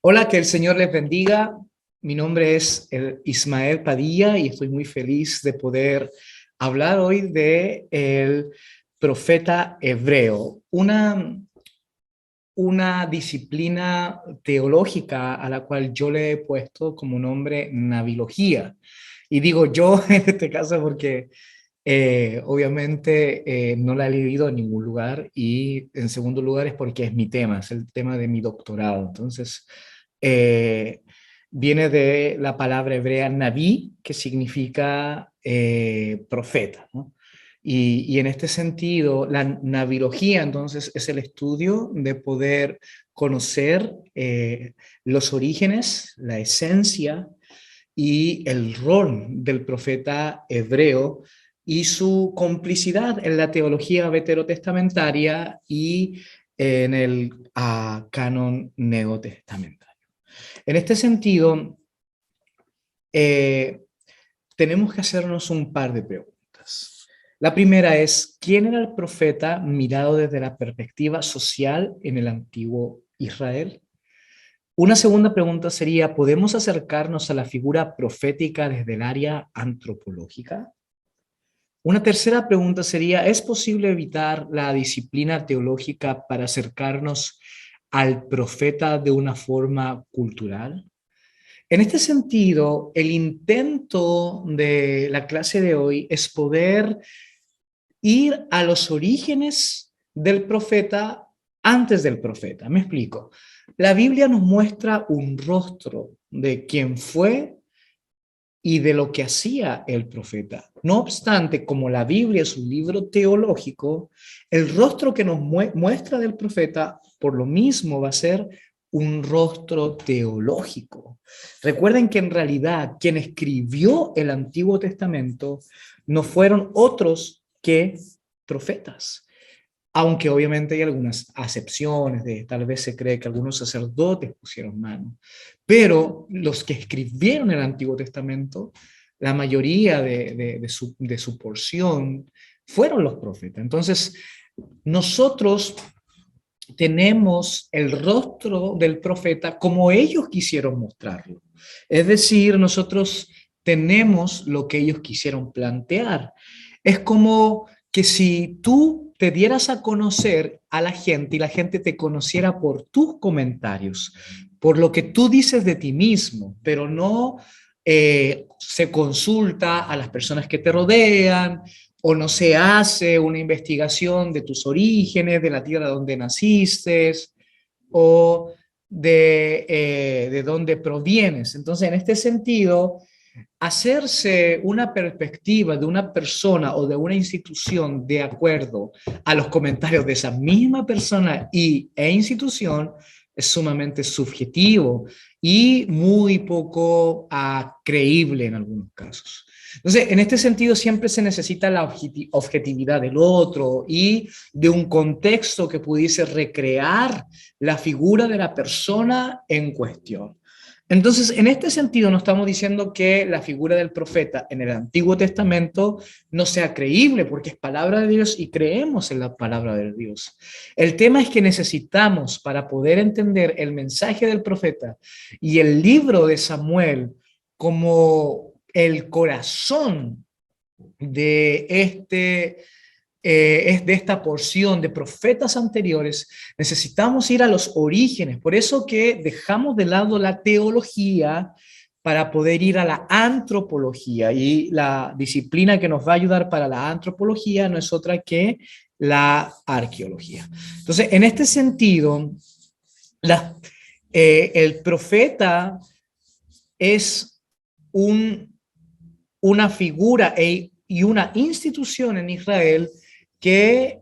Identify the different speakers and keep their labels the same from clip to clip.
Speaker 1: Hola, que el Señor les bendiga. Mi nombre es Ismael Padilla y estoy muy feliz de poder hablar hoy de el profeta hebreo, una disciplina teológica a la cual yo le he puesto como nombre nabilogía. Y digo yo en este caso porque obviamente no la he leído en ningún lugar y en segundo lugar es porque es mi tema, es el tema de mi doctorado. Entonces, eh, viene de la palabra hebrea naví, que significa profeta, ¿no? Y en este sentido, la navirología entonces es el estudio de poder conocer los orígenes, la esencia y el rol del profeta hebreo y su complicidad en la teología veterotestamentaria y en el canon neotestamentario. En este sentido, eh, tenemos que hacernos un par de preguntas. La primera es, ¿quién era el profeta mirado desde la perspectiva social en el antiguo Israel? Una segunda pregunta sería, ¿podemos acercarnos a la figura profética desde el área antropológica? Una tercera pregunta sería, ¿es posible evitar la disciplina teológica para acercarnos al profeta de una forma cultural? En este sentido, el intento de la clase de hoy es poder ir a los orígenes del profeta antes del profeta. Me explico. La Biblia nos muestra un rostro de quién fue y de lo que hacía el profeta. No obstante, como la Biblia es un libro teológico, el rostro que nos muestra del profeta, por lo mismo, va a ser un rostro teológico. Recuerden que en realidad quien escribió el Antiguo Testamento no fueron otros que profetas, aunque obviamente hay algunas acepciones, de tal vez se cree que algunos sacerdotes pusieron mano, pero los que escribieron el Antiguo Testamento, la mayoría de su porción fueron los profetas. Entonces, nosotros tenemos el rostro del profeta como ellos quisieron mostrarlo. Es decir, nosotros tenemos lo que ellos quisieron plantear. Es como que si tú te dieras a conocer a la gente y la gente te conociera por tus comentarios, por lo que tú dices de ti mismo, pero no se consulta a las personas que te rodean, o no se hace una investigación de tus orígenes, de la tierra donde naciste, o de dónde provienes. Entonces, en este sentido, hacerse una perspectiva de una persona o de una institución de acuerdo a los comentarios de esa misma persona e institución es sumamente subjetivo y muy poco creíble en algunos casos. Entonces, en este sentido, siempre se necesita la objetividad del otro y de un contexto que pudiese recrear la figura de la persona en cuestión. Entonces, en este sentido, no estamos diciendo que la figura del profeta en el Antiguo Testamento no sea creíble, porque es palabra de Dios y creemos en la palabra de Dios. El tema es que necesitamos, para poder entender el mensaje del profeta y el libro de Samuel como el corazón de es de esta porción de profetas anteriores, necesitamos ir a los orígenes. Por eso que dejamos de lado la teología para poder ir a la antropología. Y la disciplina que nos va a ayudar para la antropología no es otra que la arqueología. Entonces, en este sentido, la, el profeta es un, una figura y una institución en Israel que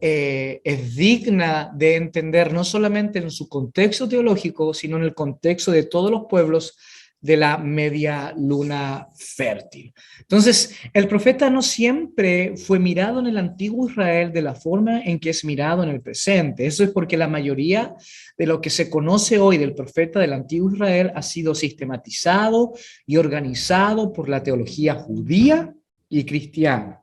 Speaker 1: es digna de entender no solamente en su contexto teológico, sino en el contexto de todos los pueblos de la media luna fértil. Entonces, el profeta no siempre fue mirado en el antiguo Israel de la forma en que es mirado en el presente. Eso es porque la mayoría de lo que se conoce hoy del profeta del antiguo Israel ha sido sistematizado y organizado por la teología judía y cristiana,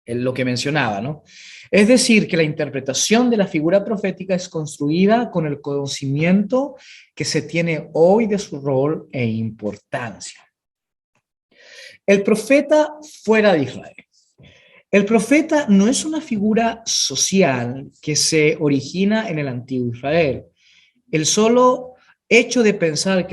Speaker 1: en lo que mencionaba, ¿no? Es decir, que la interpretación de la figura profética es construida con el conocimiento que se tiene hoy de su rol e importancia. El profeta fuera de Israel. El profeta no es una figura social que se origina en el antiguo Israel. El solo hecho de pensar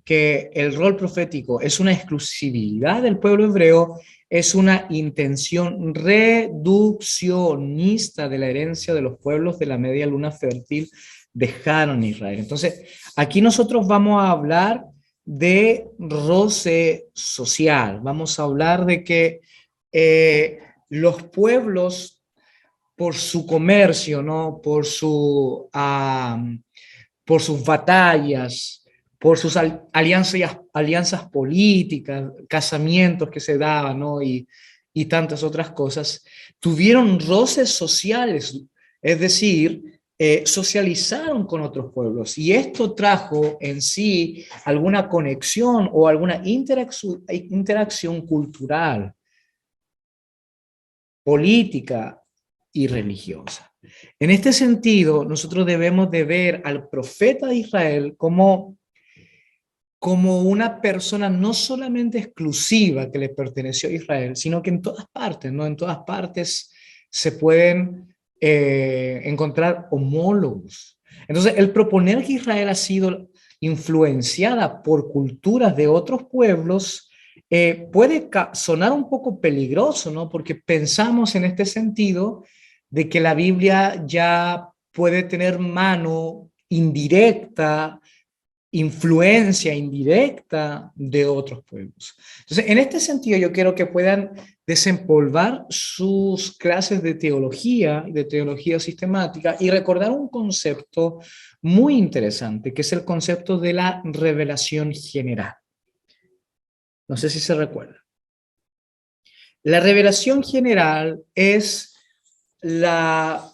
Speaker 1: que el rol profético es una exclusividad del pueblo hebreo es una intención reduccionista de la herencia de los pueblos de la media luna fértil dejaron Israel. Entonces, aquí nosotros vamos a hablar de roce social, vamos a hablar de que los pueblos por su comercio, ¿no? Por sus batallas, por sus alianzas políticas, casamientos que se daban, ¿no? Y tantas otras cosas, tuvieron roces sociales, es decir, socializaron con otros pueblos. Y esto trajo en sí alguna conexión o alguna interacción cultural, política y religiosa. En este sentido, nosotros debemos de ver al profeta de Israel como una persona no solamente exclusiva que le perteneció a Israel, sino que en todas partes, ¿no? En todas partes se pueden encontrar homólogos. Entonces, el proponer que Israel ha sido influenciada por culturas de otros pueblos puede sonar un poco peligroso, ¿no? Porque pensamos en este sentido de que la Biblia ya puede tener mano indirecta, influencia indirecta de otros pueblos. Entonces, en este sentido, yo quiero que puedan desempolvar sus clases de teología sistemática y recordar un concepto muy interesante, que es el concepto de la revelación general. No sé si se recuerda. La revelación general es la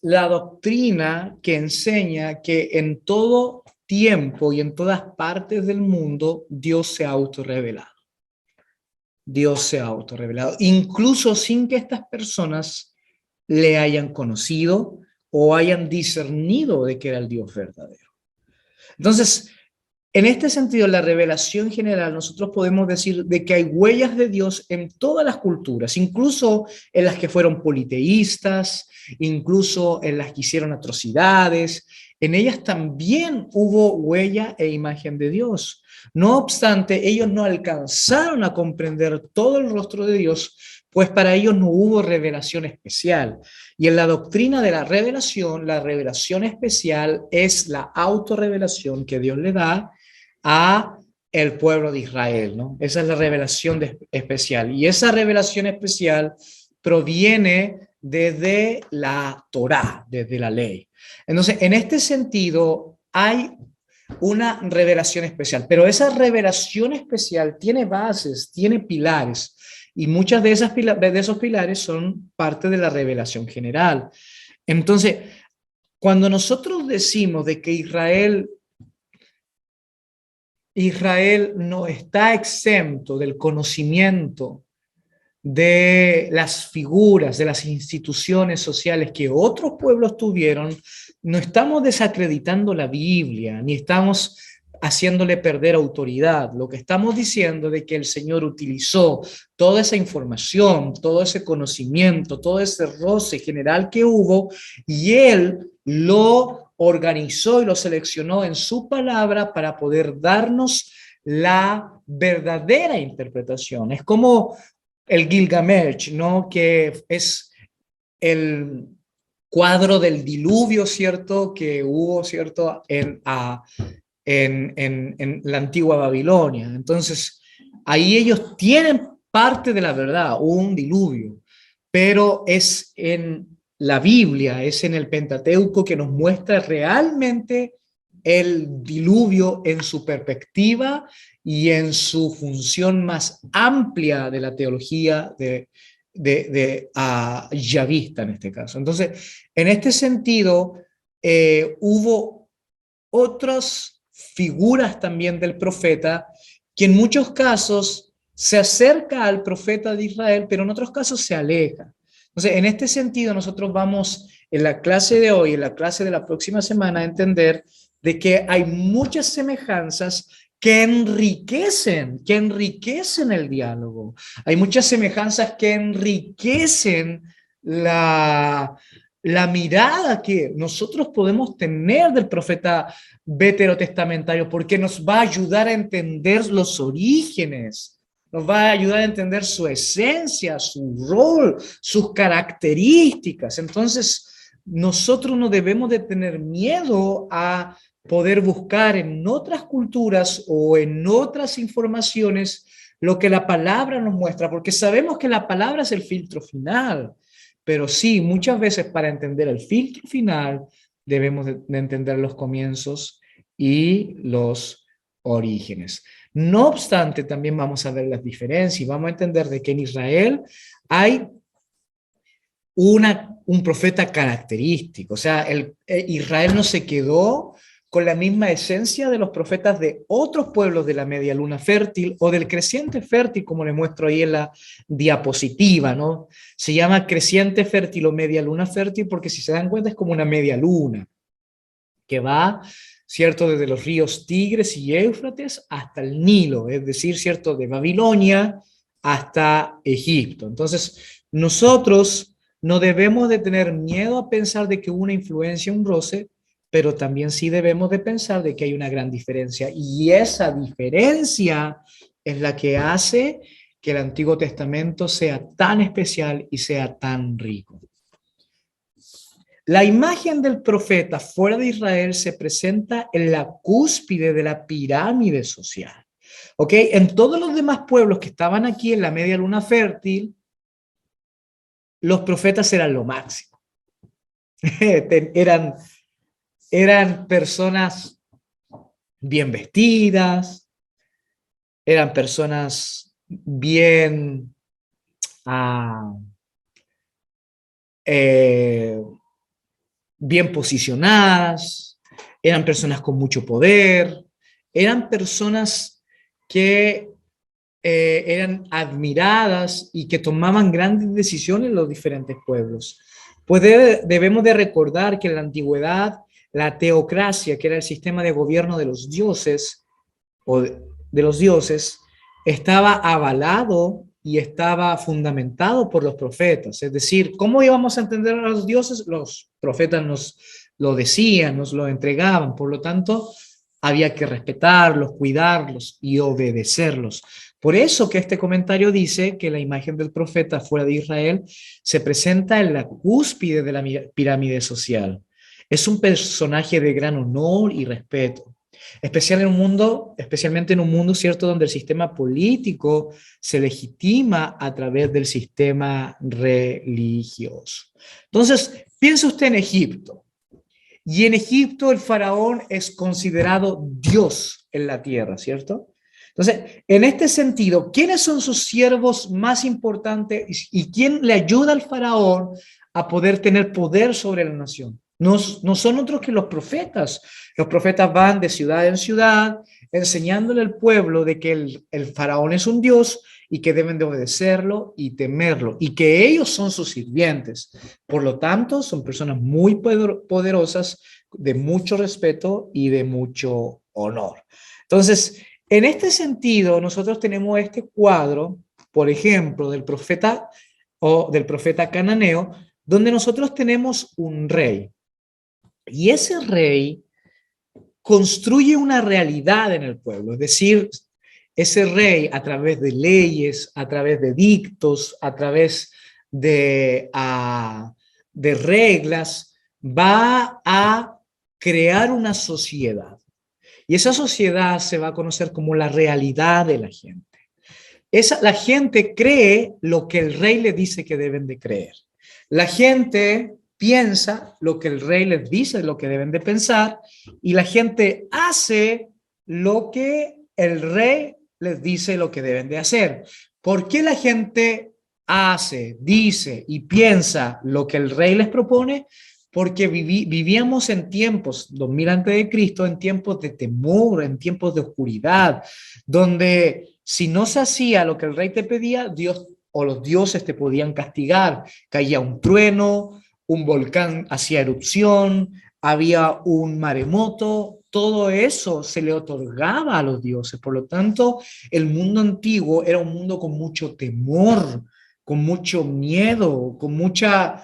Speaker 1: doctrina que enseña que en todo tiempo y en todas partes del mundo Dios se ha autorrevelado. Dios se ha autorrevelado, incluso sin que estas personas le hayan conocido o hayan discernido de que era el Dios verdadero. Entonces, en este sentido, la revelación general, nosotros podemos decir de que hay huellas de Dios en todas las culturas, incluso en las que fueron politeístas, incluso en las que hicieron atrocidades. En ellas también hubo huella e imagen de Dios. No obstante, ellos no alcanzaron a comprender todo el rostro de Dios, pues para ellos no hubo revelación especial. Y en la doctrina de la revelación especial es la autorrevelación que Dios le da a el pueblo de Israel, ¿no? Esa es la revelación especial. Y esa revelación especial proviene desde la Torá, desde la ley. Entonces, en este sentido, hay una revelación especial, pero esa revelación especial tiene bases, tiene pilares, y muchas de esos pilares son parte de la revelación general. Entonces, cuando nosotros decimos de que Israel no está exento del conocimiento de las figuras, de las instituciones sociales que otros pueblos tuvieron, no estamos desacreditando la Biblia, ni estamos haciéndole perder autoridad. Lo que estamos diciendo es que el Señor utilizó toda esa información, todo ese conocimiento, todo ese roce general que hubo, y Él lo organizó y lo seleccionó en su palabra para poder darnos la verdadera interpretación. Es como el Gilgamesh, ¿no? Que es el cuadro del diluvio, ¿cierto? Que hubo, ¿cierto? En la antigua Babilonia. Entonces, ahí ellos tienen parte de la verdad, un diluvio, pero es en la Biblia, es en el Pentateuco que nos muestra realmente el diluvio en su perspectiva y en su función más amplia de la teología de yavista en este caso. Entonces, en este sentido, hubo otras figuras también del profeta que en muchos casos se acerca al profeta de Israel, pero en otros casos se aleja. Entonces, en este sentido, nosotros vamos en la clase de hoy, en la clase de la próxima semana, a entender de que hay muchas semejanzas que enriquecen el diálogo. Hay muchas semejanzas que enriquecen la mirada que nosotros podemos tener del profeta veterotestamentario, porque nos va a ayudar a entender los orígenes, nos va a ayudar a entender su esencia, su rol, sus características. Entonces, nosotros no debemos de tener miedo a poder buscar en otras culturas o en otras informaciones lo que la palabra nos muestra, porque sabemos que la palabra es el filtro final, pero sí, muchas veces para entender el filtro final debemos de entender los comienzos y los orígenes. No obstante, también vamos a ver las diferencias y vamos a entender de que en Israel hay un profeta característico. O sea, Israel no se quedó con la misma esencia de los profetas de otros pueblos de la media luna fértil o del creciente fértil, como le muestro ahí en la diapositiva, ¿no? Se llama creciente fértil o media luna fértil porque si se dan cuenta es como una media luna que va, ¿cierto? Desde los ríos Tigres y Éufrates hasta el Nilo, es decir, ¿cierto? De Babilonia hasta Egipto. Entonces, nosotros no debemos de tener miedo a pensar de que una influencia, un roce, pero también sí debemos de pensar de que hay una gran diferencia. Y esa diferencia es la que hace que el Antiguo Testamento sea tan especial y sea tan rico. La imagen del profeta fuera de Israel se presenta en la cúspide de la pirámide social. ¿Ok? En todos los demás pueblos que estaban aquí en la media luna fértil, los profetas eran lo máximo. eran, eran personas bien vestidas, eran personas bien eh, bien posicionadas, eran personas con mucho poder, eran personas que eran admiradas y que tomaban grandes decisiones en los diferentes pueblos. Pues debemos de recordar que en la antigüedad la teocracia, que era el sistema de gobierno de los dioses, o de los dioses, estaba avalado y estaba fundamentado por los profetas. Es decir, ¿cómo íbamos a entender a los dioses? Los profetas nos lo decían, nos lo entregaban. Por lo tanto, había que respetarlos, cuidarlos y obedecerlos. Por eso que este comentario dice que la imagen del profeta fuera de Israel se presenta en la cúspide de la pirámide social. Es un personaje de gran honor y respeto. Especialmente en un mundo, ¿cierto?, donde el sistema político se legitima a través del sistema religioso. Entonces, piensa usted en Egipto. Y en Egipto el faraón es considerado Dios en la tierra, ¿cierto? Entonces, en este sentido, ¿quiénes son sus siervos más importantes y quién le ayuda al faraón a poder tener poder sobre la nación? No son otros que los profetas. Los profetas van de ciudad en ciudad enseñándole al pueblo de que el faraón es un Dios y que deben de obedecerlo y temerlo y que ellos son sus sirvientes. Por lo tanto, son personas muy poderosas, de mucho respeto y de mucho honor. Entonces, en este sentido, nosotros tenemos este cuadro, por ejemplo, del profeta cananeo, donde nosotros tenemos un rey. Y ese rey construye una realidad en el pueblo, es decir, ese rey a través de leyes, a través de dictos, a través de reglas, va a crear una sociedad. Y esa sociedad se va a conocer como la realidad de la gente. La gente cree lo que el rey le dice que deben de creer. La gente piensa lo que el rey les dice, lo que deben de pensar, y la gente hace lo que el rey les dice lo que deben de hacer. ¿Por qué la gente hace, dice y piensa lo que el rey les propone? Porque vivíamos en tiempos, 2000 antes de Cristo, en tiempos de temor, en tiempos de oscuridad, donde si no se hacía lo que el rey te pedía, Dios o los dioses te podían castigar. Caía un trueno, un volcán hacía erupción, había un maremoto, todo eso se le otorgaba a los dioses. Por lo tanto, el mundo antiguo era un mundo con mucho temor, con mucho miedo, con muchas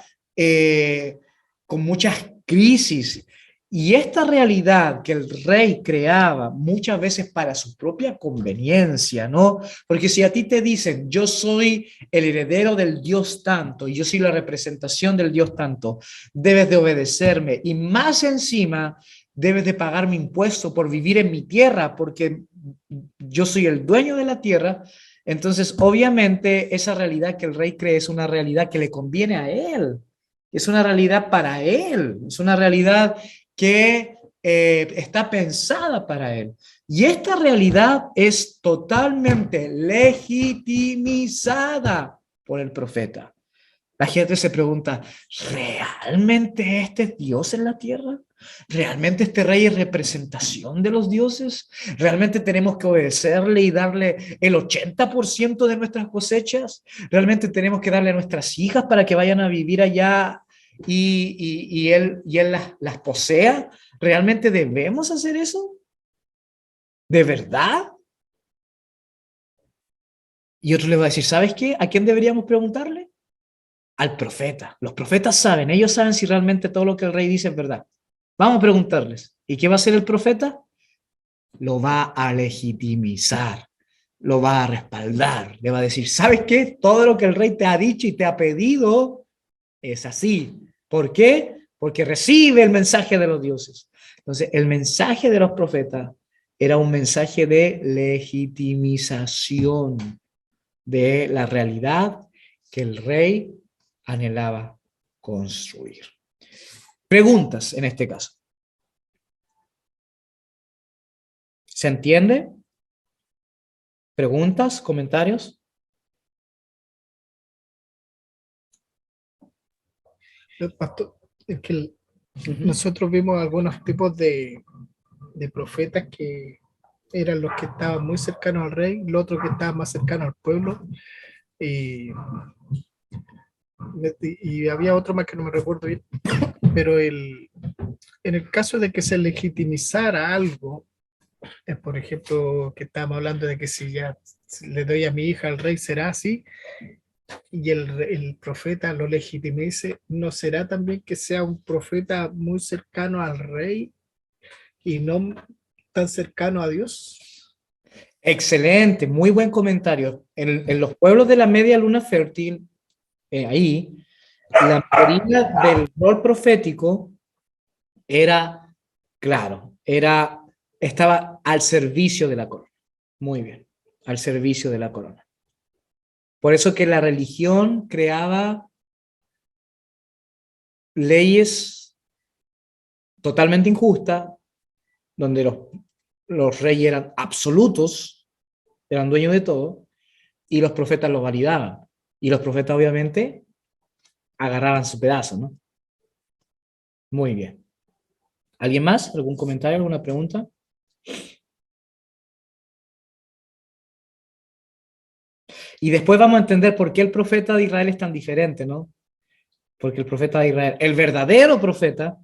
Speaker 1: crisis. Y esta realidad que el rey creaba muchas veces para su propia conveniencia, ¿no? Porque si a ti te dicen, yo soy el heredero del Dios tanto y yo soy la representación del Dios tanto, debes de obedecerme y más encima debes de pagar mi impuesto por vivir en mi tierra, porque yo soy el dueño de la tierra. Entonces, obviamente, esa realidad que el rey cree es una realidad que le conviene a él, es una realidad para él, es una realidad que está pensada para él. Y esta realidad es totalmente legitimizada por el profeta. La gente se pregunta, ¿realmente este es Dios en la tierra? ¿Realmente este rey es representación de los dioses? ¿Realmente tenemos que obedecerle y darle el 80% de nuestras cosechas? ¿Realmente tenemos que darle a nuestras hijas para que vayan a vivir allá y él las posea? ¿Realmente debemos hacer eso? ¿De verdad? Y otro le va a decir, ¿sabes qué? ¿A quién deberíamos preguntarle? Al profeta. Los profetas saben, ellos saben si realmente todo lo que el rey dice es verdad. Vamos a preguntarles. ¿Y qué va a hacer el profeta? Lo va a legitimizar, lo va a respaldar, le va a decir, ¿sabes qué? Todo lo que el rey te ha dicho y te ha pedido es así. ¿Por qué? Porque recibe el mensaje de los dioses. Entonces, el mensaje de los profetas era un mensaje de legitimización de la realidad que el rey anhelaba construir. Preguntas en este caso. ¿Se entiende? ¿Preguntas? ¿Comentarios?
Speaker 2: Pastor, es que nosotros vimos algunos tipos de profetas que eran los que estaban muy cercanos al rey, los otros que estaban más cercanos al pueblo, y, y había otro más que no me recuerdo bien, pero en el caso de que se legitimizara algo, por ejemplo, que estábamos hablando de que si le doy a mi hija al rey será así, y el profeta lo legitimice, ¿no será también que sea un profeta muy cercano al rey y no tan cercano a Dios?
Speaker 1: Excelente, muy buen comentario. En los pueblos de la media luna fértil, ahí, la mayoría del rol profético era, claro, estaba al servicio de la corona. Muy bien, al servicio de la corona. Por eso que la religión creaba leyes totalmente injustas, donde los reyes eran absolutos, eran dueños de todo, y los profetas lo validaban. Y los profetas obviamente agarraban su pedazo, ¿no? Muy bien. ¿Alguien más? ¿Algún comentario? ¿Alguna pregunta? Y después vamos a entender por qué el profeta de Israel es tan diferente, ¿no? Porque el profeta de Israel, el verdadero profeta,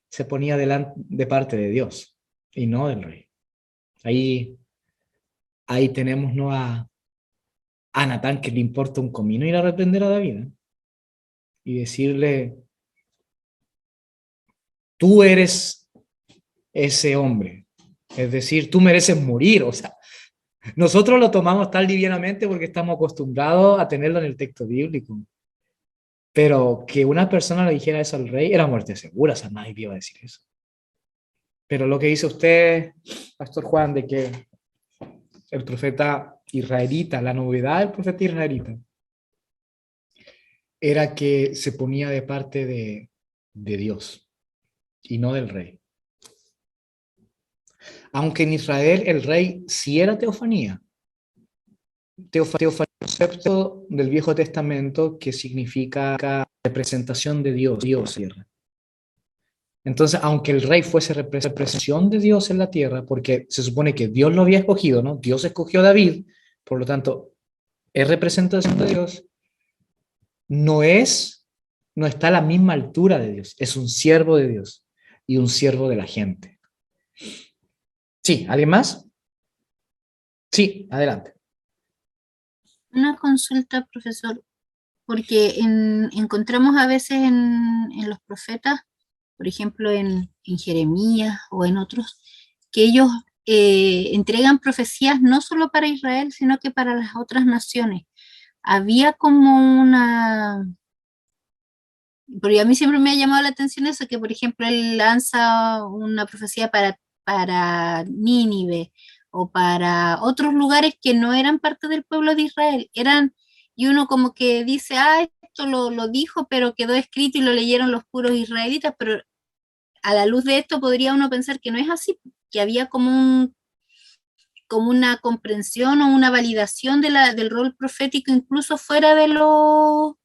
Speaker 1: se ponía delante de parte de Dios y no del rey. Ahí tenemos, ¿no? A Natán, que le importa un comino ir a reprender a David, ¿eh? Y decirle, tú eres ese hombre, es decir, tú mereces morir. O sea, nosotros lo tomamos tan livianamente porque estamos acostumbrados a tenerlo en el texto bíblico, pero que una persona le dijera eso al rey era muerte segura. O sea, nadie iba a decir eso. Pero lo que dice usted, Pastor Juan, de que el profeta israelita, la novedad del profeta israelita, era que se ponía de parte de Dios y no del rey. Aunque en Israel el rey sí era teofanía. Teofanía es un concepto del Viejo Testamento que significa representación de Dios, tierra. Entonces, aunque el rey fuese representación de Dios en la tierra, porque se supone que Dios lo había escogido, ¿no? Dios escogió a David, por lo tanto, es representación de Dios. no no está a la misma altura de Dios, es un siervo de Dios y un siervo de la gente. Sí, ¿alguien más? Sí, adelante.
Speaker 3: Una consulta, profesor, porque encontramos a veces en los profetas, por ejemplo en Jeremías o en otros, que ellos entregan profecías no solo para Israel, sino que para las otras naciones. Había como porque a mí siempre me ha llamado la atención eso, que por ejemplo él lanza una profecía para Nínive o para otros lugares que no eran parte del pueblo de Israel, y uno como que dice, esto lo dijo, pero quedó escrito y lo leyeron los puros israelitas, pero a la luz de esto podría uno pensar que no es así, que había como una comprensión o una validación del rol profético incluso fuera de los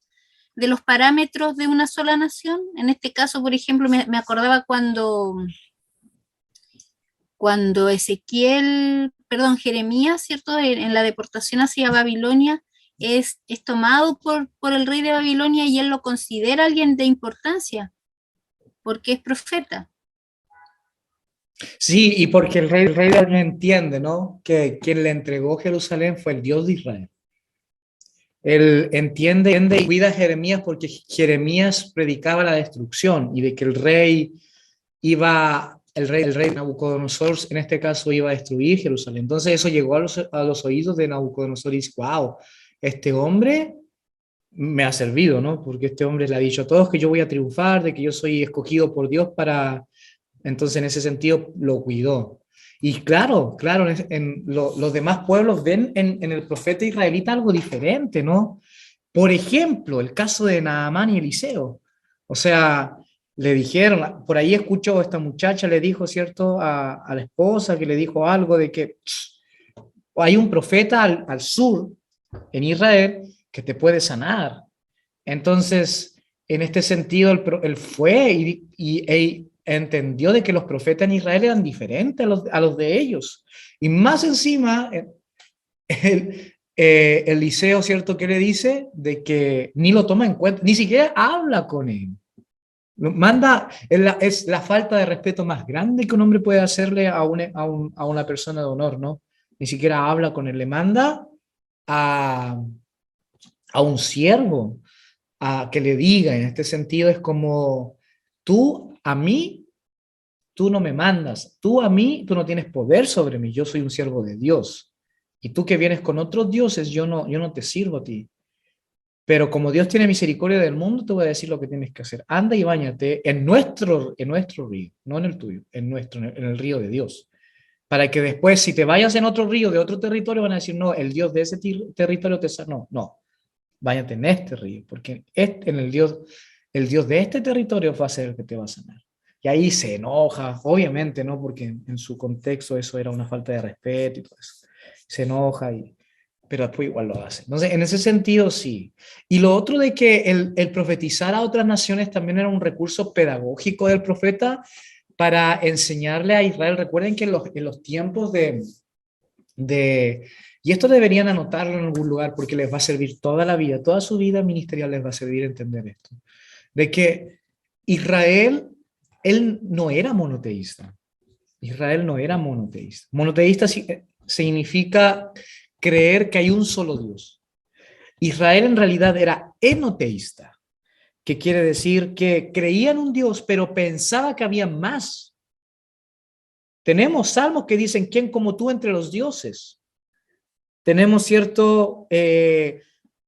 Speaker 3: parámetros de una sola nación. En este caso, por ejemplo, me acordaba cuando Jeremías, ¿cierto? En la deportación hacia Babilonia, es tomado por el rey de Babilonia y él lo considera alguien de importancia, porque es profeta.
Speaker 1: Sí, y porque el rey David entiende, ¿no? Que quien le entregó Jerusalén fue el Dios de Israel. Él entiende y cuida a Jeremías porque Jeremías predicaba la destrucción y de que el rey Nabucodonosor, en este caso, iba a destruir Jerusalén. Entonces eso llegó a los oídos de Nabucodonosor y dice, wow, este hombre me ha servido, ¿no? Porque este hombre le ha dicho a todos que yo voy a triunfar, de que yo soy escogido por Dios para... Entonces en ese sentido lo cuidó. Y claro, los demás pueblos ven en el profeta israelita algo diferente, ¿no? Por ejemplo, el caso de Naamán y Eliseo. O sea, le dijeron, por ahí escuchó, esta muchacha le dijo, ¿cierto?, a la esposa que le dijo algo de que hay un profeta al sur, en Israel, que te puede sanar. Entonces, en este sentido, él fue y entendió de que los profetas en Israel eran diferentes a los de ellos. Y más encima, Eliseo, ¿cierto? ¿Qué le dice? De que ni lo toma en cuenta, ni siquiera habla con él. Es la falta de respeto más grande que un hombre puede hacerle a una persona de honor, ¿no? Ni siquiera habla con él, le manda a, a un siervo a que le diga. En este sentido es como, tú a mí, tú no me mandas, tú a mí, tú no tienes poder sobre mí, yo soy un siervo de Dios. Y tú que vienes con otros dioses, yo no te sirvo a ti. Pero como Dios tiene misericordia del mundo, te voy a decir lo que tienes que hacer. Anda y báñate en nuestro río, no en el tuyo, en el río de Dios. Para que después, si te vayas en otro río de otro territorio, van a decir, no, el Dios de ese territorio te sanó. No, váyate en este río, porque el Dios de este territorio va a ser el que te va a sanar. Y ahí se enoja, obviamente, ¿no? Porque en su contexto eso era una falta de respeto y todo eso. Se enoja, pero después igual lo hace. Entonces, en ese sentido, sí. Y lo otro de que el profetizar a otras naciones también era un recurso pedagógico del profeta para enseñarle a Israel. Recuerden que en los tiempos y esto deberían anotarlo en algún lugar porque les va a servir toda la vida, toda su vida ministerial les va a servir entender esto, de que Israel, él no era monoteísta. Israel no era monoteísta. Monoteísta significa creer que hay un solo Dios. Israel en realidad era enoteísta, que quiere decir que creía en un Dios, pero pensaba que había más. Tenemos salmos que dicen, ¿quién como tú entre los dioses? Tenemos ciertos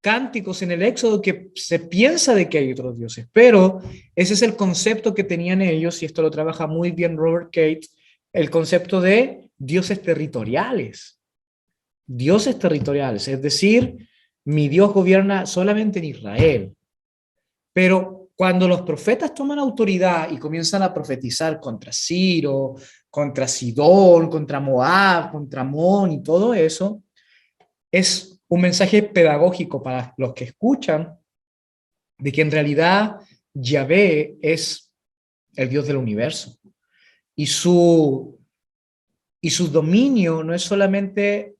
Speaker 1: cánticos en el Éxodo que se piensa de que hay otros dioses, pero ese es el concepto que tenían ellos, y esto lo trabaja muy bien Robert Cates, el concepto de dioses territoriales. Dioses territoriales, es decir, mi Dios gobierna solamente en Israel. Pero cuando los profetas toman autoridad y comienzan a profetizar contra Ciro, contra Sidón, contra Moab, contra Amón y todo eso, es un mensaje pedagógico para los que escuchan de que en realidad Yahvé es el Dios del universo y su dominio no es solamente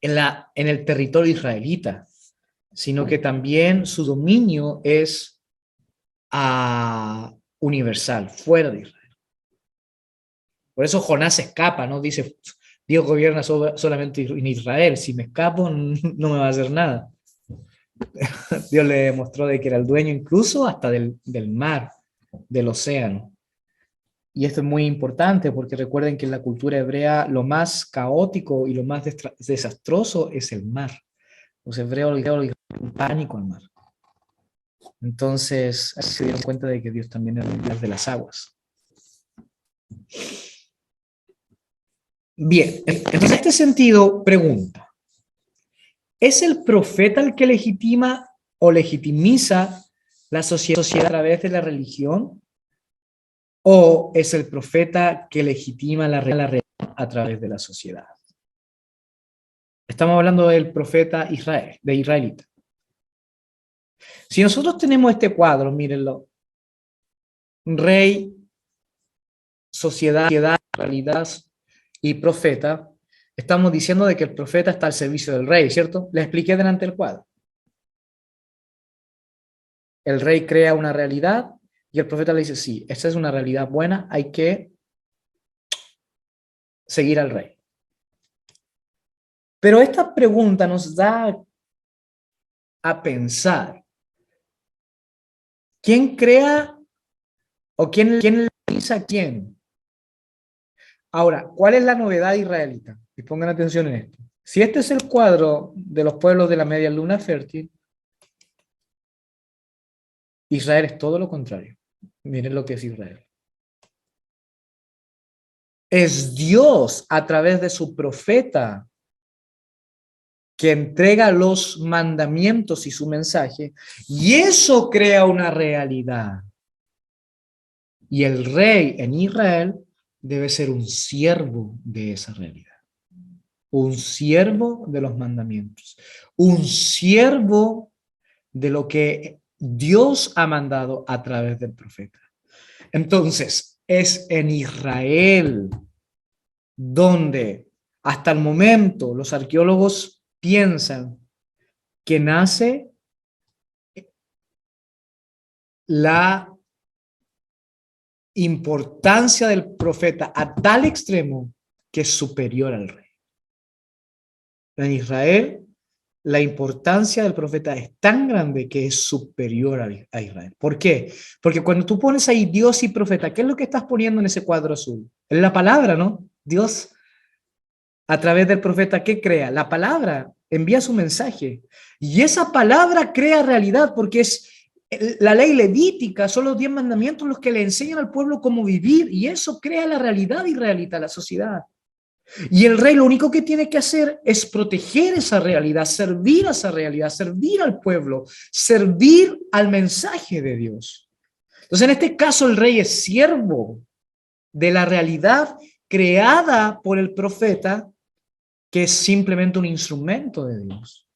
Speaker 1: en el territorio israelita, sino que también su dominio es universal, fuera de Israel. Por eso Jonás escapa, ¿no? Dice, Dios gobierna solamente en Israel, si me escapo no me va a hacer nada. Dios le demostró de que era el dueño incluso hasta del mar, del océano. Y esto es muy importante porque recuerden que en la cultura hebrea lo más caótico y lo más desastroso es el mar. Los hebreos le un pánico al mar. Entonces se dieron cuenta de que Dios también era el Dios de las aguas. Bien, en este sentido, pregunta, ¿es el profeta el que legitima o legitimiza la sociedad a través de la religión? ¿O es el profeta que legitima la religión a través de la sociedad? Estamos hablando del profeta Israel, de israelita. Si nosotros tenemos este cuadro, mírenlo, rey, sociedad, realidad y profeta, estamos diciendo de que el profeta está al servicio del rey, ¿cierto? Les expliqué delante del cuadro. El rey crea una realidad y el profeta le dice, sí, esta es una realidad buena, hay que seguir al rey. Pero esta pregunta nos da a pensar, ¿quién crea o quién le dice a quién? Ahora, ¿cuál es la novedad israelita? Y pongan atención en esto. Si este es el cuadro de los pueblos de la media luna fértil, Israel es todo lo contrario. Miren lo que es Israel. Es Dios a través de su profeta que entrega los mandamientos y su mensaje, y eso crea una realidad. Y el rey en Israel debe ser un siervo de esa realidad. Un siervo de los mandamientos. Un siervo de lo que Dios ha mandado a través del profeta. Entonces, es en Israel donde hasta el momento los arqueólogos piensan que nace la importancia del profeta a tal extremo que es superior al rey. En Israel, la importancia del profeta es tan grande que es superior a Israel. ¿Por qué? Porque cuando tú pones ahí Dios y profeta, ¿qué es lo que estás poniendo en ese cuadro azul? Es la palabra, ¿no? Dios, a través del profeta, ¿qué crea? La palabra envía su mensaje. Y esa palabra crea realidad porque es la ley levítica, son los 10 mandamientos los que le enseñan al pueblo cómo vivir, y eso crea la realidad israelita, la sociedad. Y el rey lo único que tiene que hacer es proteger esa realidad, servir a esa realidad, servir al pueblo, servir al mensaje de Dios. Entonces, en este caso, el rey es siervo de la realidad creada por el profeta, que es simplemente un instrumento de Dios.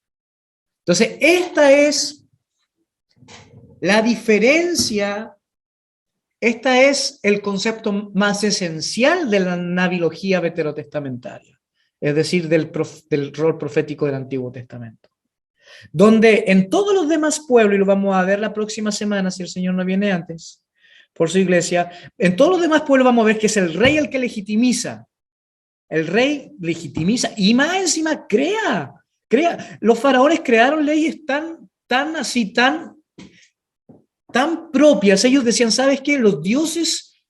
Speaker 1: Entonces, esta es la diferencia, esta es el concepto más esencial de la nabilogía veterotestamentaria, es decir, del rol profético del Antiguo Testamento. Donde en todos los demás pueblos, y lo vamos a ver la próxima semana, si el Señor no viene antes, por su iglesia, en todos los demás pueblos vamos a ver que es el rey el que legitimiza. El rey legitimiza y más encima crea. Los faraones crearon leyes tan propias. Ellos decían, ¿sabes qué? Los dioses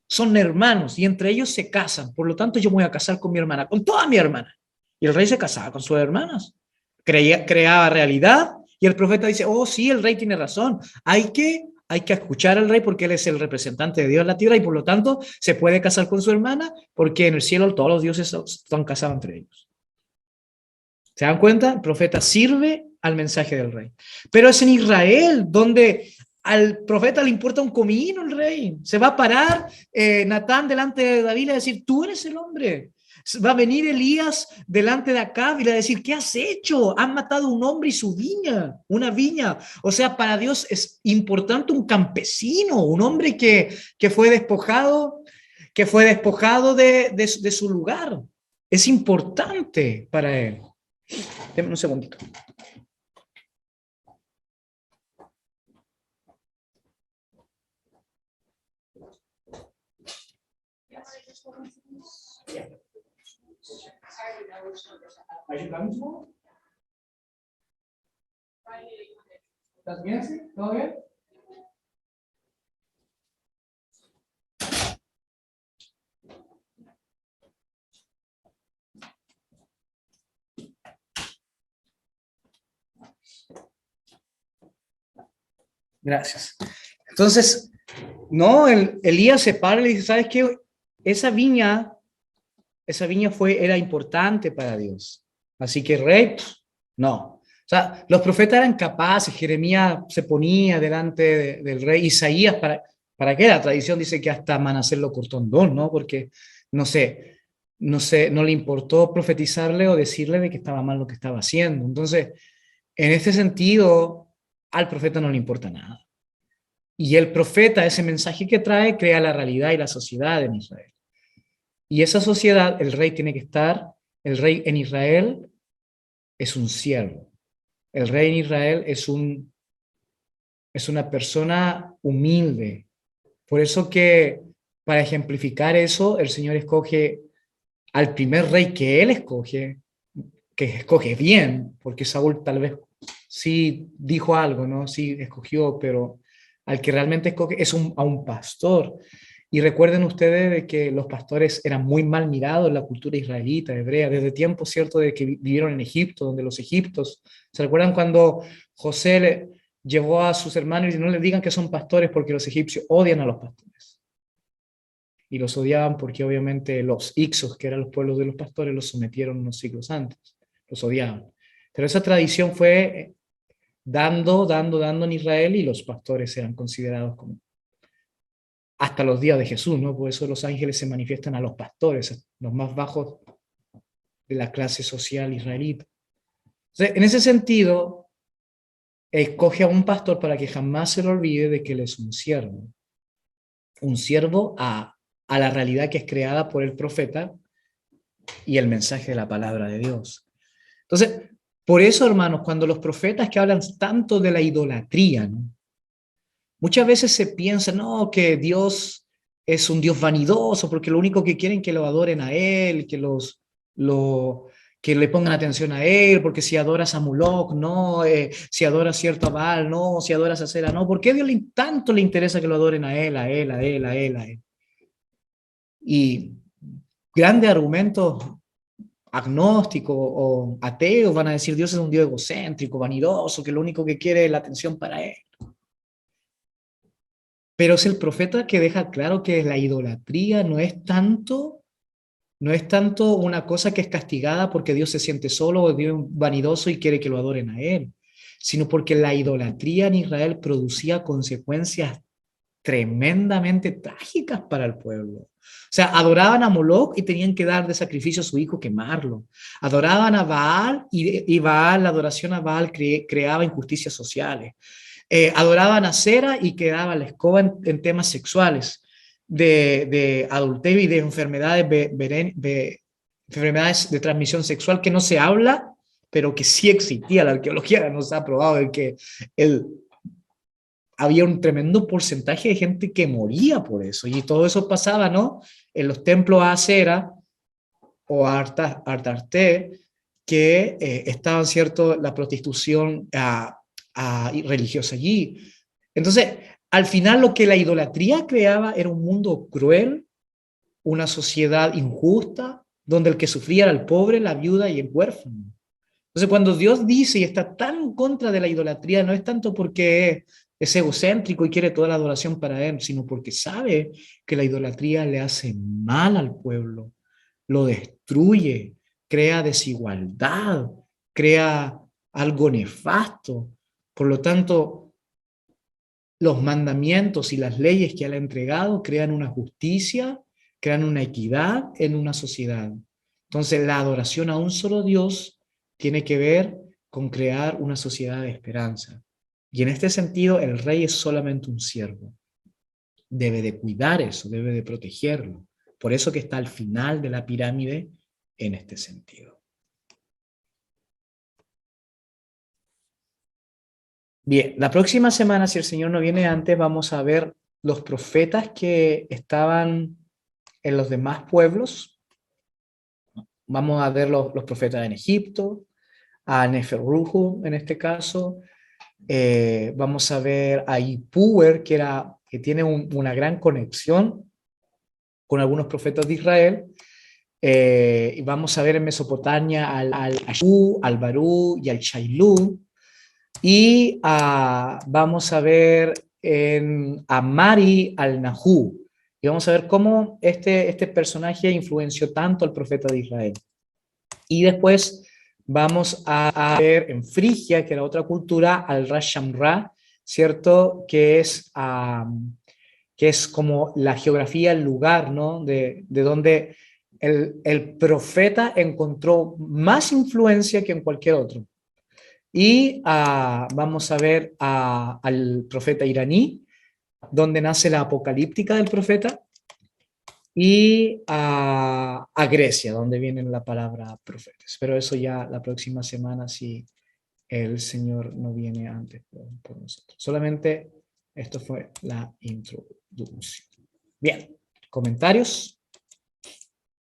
Speaker 1: son hermanos y entre ellos se casan. Por lo tanto, yo me voy a casar con mi hermana, con toda mi hermana. Y el rey se casaba con sus hermanas. Creaba realidad y el profeta dice, oh, sí, el rey tiene razón. Hay que escuchar al rey porque él es el representante de Dios en la tierra y por lo tanto se puede casar con su hermana porque en el cielo todos los dioses están casados entre ellos. ¿Se dan cuenta? El profeta sirve al mensaje del rey. Pero es en Israel donde al profeta le importa un comino el rey. Se va a parar Natán delante de David y a decir, tú eres el hombre. Va a venir Elías delante de Acab y le va a decir, ¿qué has hecho? Han matado a un hombre y su viña, una viña. O sea, para Dios es importante un campesino, un hombre que fue despojado de su lugar. Es importante para él. Denme un segundito. ¿Estás bien? ¿Sí? ¿Todo bien? Gracias. Entonces, no, Elías se para y le dice, ¿sabes qué? Esa viña era importante para Dios. Así que rey, no. O sea, los profetas eran capaces, Jeremías se ponía delante del rey, Isaías, ¿para qué? La tradición dice que hasta Manasés lo cortó en dos, ¿no? Porque, no sé, no le importó profetizarle o decirle de que estaba mal lo que estaba haciendo. Entonces, en este sentido, al profeta no le importa nada. Y el profeta, ese mensaje que trae, crea la realidad y la sociedad en Israel. Y esa sociedad, el rey tiene que estar, el rey en Israel es un siervo. El rey en Israel es una persona humilde. Por eso que, para ejemplificar eso, el Señor escoge al primer rey que él escoge, que escoge bien, porque Saúl tal vez sí dijo algo, ¿no? Sí escogió, pero al que realmente escoge es a un pastor. Y recuerden ustedes de que los pastores eran muy mal mirados en la cultura israelita, hebrea, desde tiempos, ¿cierto?, de que vivieron en Egipto, donde los egipcios, ¿se recuerdan cuando José llevó a sus hermanos y no les digan que son pastores porque los egipcios odian a los pastores? Y los odiaban porque obviamente los Ixos, que eran los pueblos de los pastores, los sometieron unos siglos antes, los odiaban. Pero esa tradición fue dando en Israel y los pastores eran considerados como hasta los días de Jesús, ¿no? Por eso los ángeles se manifiestan a los pastores, los más bajos de la clase social israelita. Entonces, en ese sentido, escoge a un pastor para que jamás se le olvide de que él es un siervo a la realidad que es creada por el profeta y el mensaje de la palabra de Dios. Entonces, por eso, hermanos, cuando los profetas que hablan tanto de la idolatría, ¿no?, muchas veces se piensa, no, que Dios es un Dios vanidoso, porque lo único que quieren es que lo adoren a Él, que le pongan atención a Él, porque si adoras a Moloch, no, si adoras cierto a Baal, no, si adoras a Sera, no. ¿Por qué a Dios tanto le interesa que lo adoren a Él, a Él, a Él, a Él, a Él? Y grandes argumentos agnósticos o ateos van a decir, Dios es un Dios egocéntrico, vanidoso, que lo único que quiere es la atención para Él. Pero es el profeta que deja claro que la idolatría no es tanto una cosa que es castigada porque Dios se siente solo o Dios es vanidoso y quiere que lo adoren a Él, sino porque la idolatría en Israel producía consecuencias tremendamente trágicas para el pueblo. O sea, adoraban a Moloch y tenían que dar de sacrificio a su hijo, quemarlo. Adoraban a Baal y Baal, la adoración a Baal creaba injusticias sociales. Adoraban a Sera y quedaba la escoba en temas sexuales, de adulterio y de enfermedades, enfermedades de transmisión sexual que no se habla, pero que sí existía. La arqueología nos ha probado de que había un tremendo porcentaje de gente que moría por eso, y todo eso pasaba, ¿no?, en los templos a Sera o a Artarte, que estaban, ¿cierto?, la prostitución religiosa allí. Entonces, al final lo que la idolatría creaba era un mundo cruel, una sociedad injusta, donde el que sufría era el pobre, la viuda y el huérfano. Entonces, cuando Dios dice y está tan en contra de la idolatría, no es tanto porque es egocéntrico y quiere toda la adoración para Él, sino porque sabe que la idolatría le hace mal al pueblo, lo destruye, crea desigualdad, crea algo nefasto. Por lo tanto, los mandamientos y las leyes que Él ha entregado crean una justicia, crean una equidad en una sociedad. Entonces, la adoración a un solo Dios tiene que ver con crear una sociedad de esperanza. Y en este sentido, el rey es solamente un siervo. Debe de cuidar eso, debe de protegerlo. Por eso que está al final de la pirámide en este sentido. Bien, la próxima semana, si el Señor no viene antes, vamos a ver los profetas que estaban en los demás pueblos vamos a ver los profetas en Egipto, a Neferruju en este caso. Vamos a ver a Ipuwer, que tiene una gran conexión con algunos profetas de Israel. Y vamos a ver en Mesopotamia al Ashu, al Barú y al Shailú. Y vamos a ver a Mari al Nahu. Y vamos a ver cómo este personaje influenció tanto al profeta de Israel. Y después vamos a ver en Frigia, que era otra cultura, al Ra Shamra, ¿cierto? Que es como la geografía, el lugar, ¿no? De donde el profeta encontró más influencia que en cualquier otro. Y vamos a ver al profeta iraní, donde nace la apocalíptica del profeta, y a Grecia, donde viene la palabra profetas. Pero eso ya la próxima semana, si el Señor no viene antes por nosotros. Solamente esto fue la introducción. Bien, ¿comentarios?